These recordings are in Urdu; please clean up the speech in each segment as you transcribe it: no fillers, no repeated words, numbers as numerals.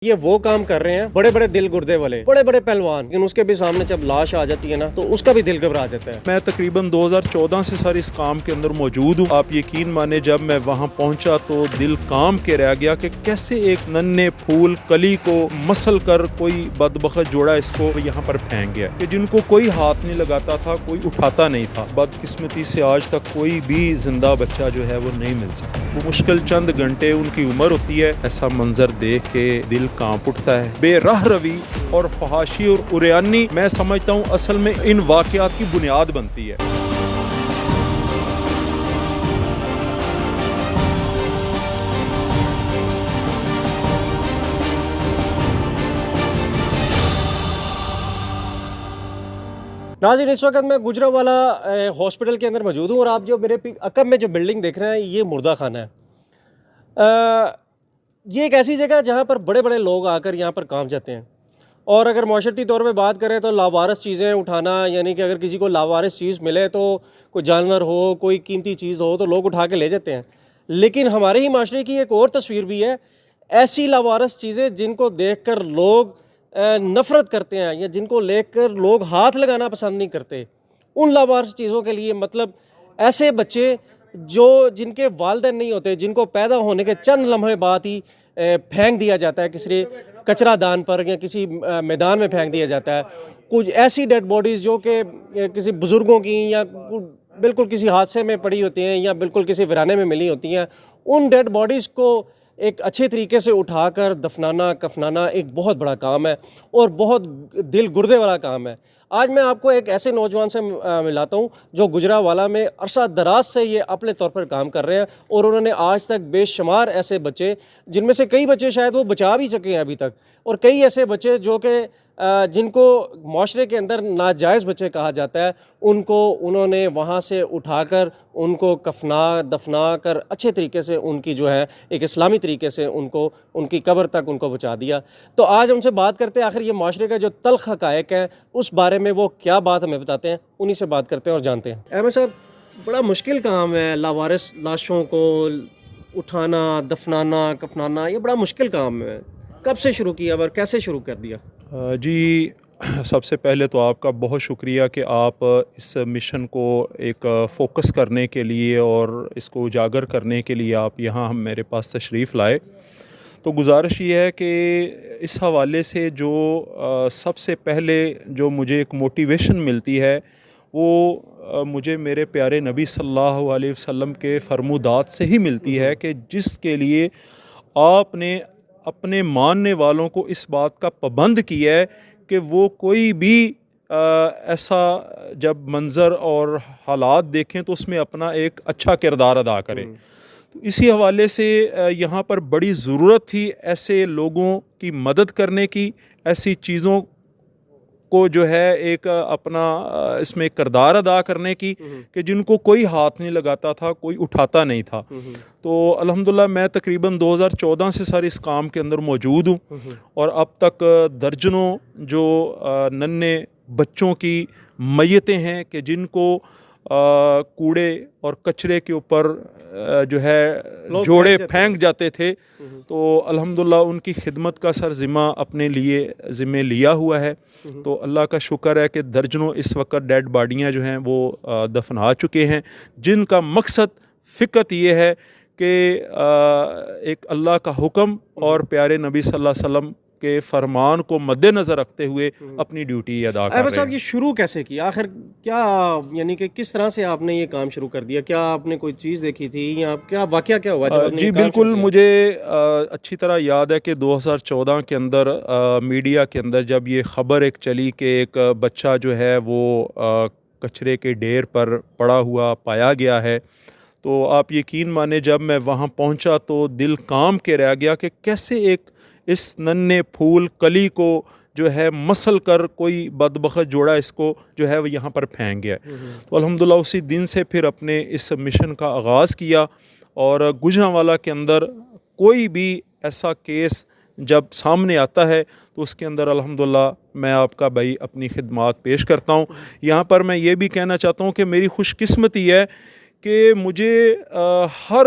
یہ وہ کام کر رہے ہیں بڑے بڑے دل گردے والے بڑے بڑے پہلوان، لیکن اس کے بھی سامنے جب لاش آ جاتی ہے نا تو اس کا بھی دل گھبرا جاتا ہے۔ میں تقریباً 2014 سے سر اس کام کے اندر موجود ہوں۔ آپ یقین مانے جب میں وہاں پہنچا تو دل کام کے رہ گیا کہ کیسے ایک ننھے پھول کلی کو مسل کر کوئی بدبخت جوڑا اس کو یہاں پر پھینک گیا کہ جن کو کوئی ہاتھ نہیں لگاتا تھا، کوئی اٹھاتا نہیں تھا۔ بدقسمتی سے آج تک کوئی بھی زندہ بچہ جو ہے وہ نہیں مل سکتا۔ وہ مشکل چند گھنٹے ان کی عمر ہوتی ہے۔ ایسا منظر دیکھ کے دل کانپ اٹھتا ہے۔ بے راہ روی اور فحاشی اور عریانی میں سمجھتا ہوں اصل میں ان واقعات کی بنیاد بنتی ہے۔ ناظرین، اس وقت میں گجرانوالہ ہاسپٹل کے اندر موجود ہوں اور آپ جو میرے عقب میں جو بلڈنگ دیکھ رہے ہیں یہ مردہ خانہ ہے۔ یہ ایک ایسی جگہ ہے جہاں پر بڑے بڑے لوگ آ کر یہاں پر کام جاتے ہیں، اور اگر معاشرتی طور پہ بات کریں تو لاوارث چیزیں اٹھانا، یعنی کہ اگر کسی کو لاوارث چیز ملے تو کوئی جانور ہو، کوئی قیمتی چیز ہو تو لوگ اٹھا کے لے جاتے ہیں۔ لیکن ہمارے ہی معاشرے کی ایک اور تصویر بھی ہے، ایسی لاوارث چیزیں جن کو دیکھ کر لوگ نفرت کرتے ہیں یا جن کو لے کر لوگ ہاتھ لگانا پسند نہیں کرتے۔ ان لاوارث چیزوں کے لیے مطلب ایسے بچے جن کے والدین نہیں ہوتے، جن کو پیدا ہونے کے چند لمحے بعد ہی پھینک دیا جاتا ہے کسی کچرا دان پر یا کسی میدان میں پھینک دیا جاتا ہے۔ کچھ ایسی ڈیڈ باڈیز جو کہ کسی بزرگوں کی یا بالکل کسی حادثے میں پڑی ہوتی ہیں یا بالکل کسی ویرانے میں ملی ہوتی ہیں، ان ڈیڈ باڈیز کو ایک اچھے طریقے سے اٹھا کر دفنانا کفنانا ایک بہت بڑا کام ہے اور بہت دل گردے والا کام ہے۔ آج میں آپ کو ایک ایسے نوجوان سے ملاتا ہوں جو گجرانوالہ میں عرصہ دراز سے یہ اپنے طور پر کام کر رہے ہیں، اور انہوں نے آج تک بے شمار ایسے بچے، جن میں سے کئی بچے شاید وہ بچا بھی چکے ہیں ابھی تک، اور کئی ایسے بچے جو کہ جن کو معاشرے کے اندر ناجائز بچے کہا جاتا ہے، ان کو انہوں نے وہاں سے اٹھا کر ان کو دفنا کر اچھے طریقے سے ان کی جو ہے ایک اسلامی طریقے سے ان کی قبر تک ان کو پہنچا دیا۔ تو آج ہم سے بات کرتے ہیں آخر یہ معاشرے کا جو تلخ حقائق ہے اس بارے میں وہ کیا بات ہمیں بتاتے ہیں، انہی سے بات کرتے ہیں اور جانتے ہیں۔ احمد صاحب، بڑا مشکل کام ہے لاوارث لاشوں کو اٹھانا، دفنانا کفنانا، یہ بڑا مشکل کام ہے۔ کب سے شروع کیا اور کیسے شروع کر دیا؟ جی، سب سے پہلے تو آپ کا بہت شکریہ کہ آپ اس مشن کو ایک فوکس کرنے کے لیے اور اس کو اجاگر کرنے کے لیے آپ یہاں میرے پاس تشریف لائے۔ تو گزارش یہ ہے کہ اس حوالے سے جو سب سے پہلے جو مجھے ایک موٹیویشن ملتی ہے وہ مجھے میرے پیارے نبی صلی اللہ علیہ وسلم کے فرمودات سے ہی ملتی ہے کہ جس کے لیے آپ نے اپنے ماننے والوں کو اس بات کا پابند کیا ہے کہ وہ کوئی بھی ایسا جب منظر اور حالات دیکھیں تو اس میں اپنا ایک اچھا کردار ادا کریں۔ تو اسی حوالے سے یہاں پر بڑی ضرورت تھی ایسے لوگوں کی مدد کرنے کی، ایسی چیزوں کو جو ہے ایک اپنا اس میں کردار ادا کرنے کی کہ جن کو کوئی ہاتھ نہیں لگاتا تھا، کوئی اٹھاتا نہیں تھا۔ تو الحمدللہ میں تقریباً 2014 سے سر اس کام کے اندر موجود ہوں، اور اب تک درجنوں جو ننھے بچوں کی میتیں ہیں کہ جن کو کوڑے اور کچرے کے اوپر جو ہے جوڑے پھینک جاتے تھے، تو الحمدللہ ان کی خدمت کا سر اپنے لیے ذمہ لیا ہوا ہے۔ تو اللہ کا شکر ہے کہ درجنوں اس وقت ڈیڈ باڈیاں جو ہیں وہ دفنا چکے ہیں، جن کا مقصد فقط یہ ہے کہ ایک اللہ کا حکم اور پیارے نبی صلی اللہ علیہ وسلم کے فرمان کو مد نظر رکھتے ہوئے اپنی ڈیوٹی ادا کر رہے ہیں۔ احمد صاحب، یہ شروع کیسے کیا؟ آخر کیا، یعنی کہ کس طرح سے آپ نے یہ کام شروع کر دیا؟ کیا آپ نے کوئی چیز دیکھی تھی یا کیا واقعہ کیا ہوا جب آپ نے جی بالکل، مجھے اچھی طرح یاد ہے کہ 2014 کے اندر میڈیا کے اندر جب یہ خبر ایک چلی کہ ایک بچہ جو ہے وہ کچرے کے ڈھیر پر پڑا ہوا پایا گیا ہے، تو آپ یقین مانے جب میں وہاں پہنچا تو دل کام کے رہ گیا کہ کیسے ایک اس ننھے پھول کلی کو جو ہے مسل کر کوئی بدبخت جوڑا اس کو جو ہے وہ یہاں پر پھینک گیا۔ تو الحمدللہ اسی دن سے پھر اپنے اس مشن کا آغاز کیا، اور گجرانوالہ کے اندر کوئی بھی ایسا کیس جب سامنے آتا ہے تو اس کے اندر الحمدللہ میں آپ کا بھائی اپنی خدمات پیش کرتا ہوں۔ یہاں پر میں یہ بھی کہنا چاہتا ہوں کہ میری خوش قسمتی ہے کہ مجھے ہر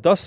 10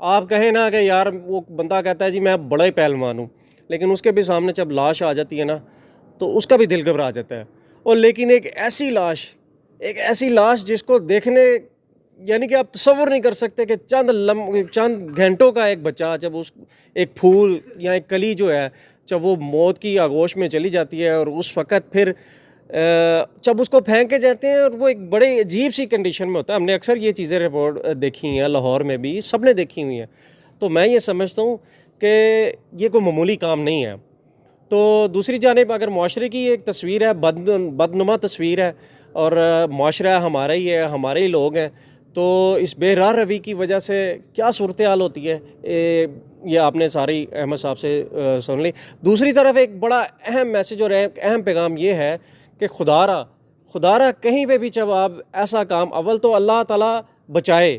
آپ کہیں نا کہ یار وہ بندہ کہتا ہے جی میں بڑا ہی پہلوان ہوں، لیکن اس کے بھی سامنے جب لاش آ جاتی ہے نا تو اس کا بھی دل گھبرا جاتا ہے. اور لیکن ایک ایسی لاش جس کو دیکھنے یعنی کہ آپ تصور نہیں کر سکتے کہ چند گھنٹوں کا ایک بچہ جب اس ایک پھول یا ایک کلی جو ہے جب وہ موت کی آغوش میں چلی جاتی ہے اور اس وقت پھر جب اس کو پھینکے جاتے ہیں اور وہ ایک بڑے عجیب سی کنڈیشن میں ہوتا ہے. ہم نے اکثر یہ چیزیں رپورٹ دیکھی ہیں لاہور میں بھی، سب نے دیکھی ہوئی ہیں. تو میں یہ سمجھتا ہوں کہ یہ کوئی معمولی کام نہیں ہے. تو دوسری جانب اگر معاشرے کی ایک تصویر ہے، بدنما تصویر ہے، اور معاشرہ ہمارا ہی ہے، ہمارے ہی لوگ ہیں، تو اس بے راہ روی کی وجہ سے کیا صورتحال ہوتی ہے یہ آپ نے ساری احمد صاحب سے سن لی. دوسری طرف ایک بڑا اہم میسج اور ایک اہم پیغام یہ ہے کہ خدا را کہیں پہ بھی جب آپ ایسا کام، اول تو اللہ تعالیٰ بچائے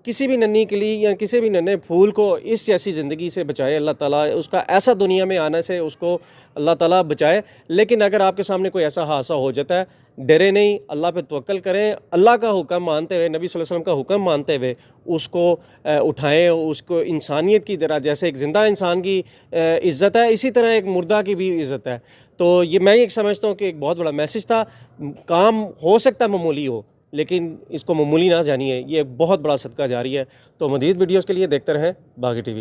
کسی بھی ننھی کلی یا کسی بھی ننھے پھول کو اس جیسی زندگی سے بچائے اللہ تعالیٰ، اس کا ایسا دنیا میں آنے سے اس کو اللہ تعالیٰ بچائے. لیکن اگر آپ کے سامنے کوئی ایسا حادثہ ہو جاتا ہے، ڈرے نہیں، اللہ پہ توکل کریں، اللہ کا حکم مانتے ہوئے، نبی صلی اللہ علیہ وسلم کا حکم مانتے ہوئے اس کو اٹھائیں، اس کو انسانیت کی طرح، جیسے ایک زندہ انسان کی عزت ہے اسی طرح ایک مردہ کی بھی عزت ہے. تو یہ میں ایک سمجھتا ہوں کہ ایک بہت بڑا میسج تھا. کام ہو سکتا ہے معمولی ہو، لیکن اس کو معمولی نہ جانیے، یہ ایک بہت بڑا صدقہ جاری ہے. تو مزید ویڈیوز کے لیے دیکھتے رہیں باغی ٹی وی.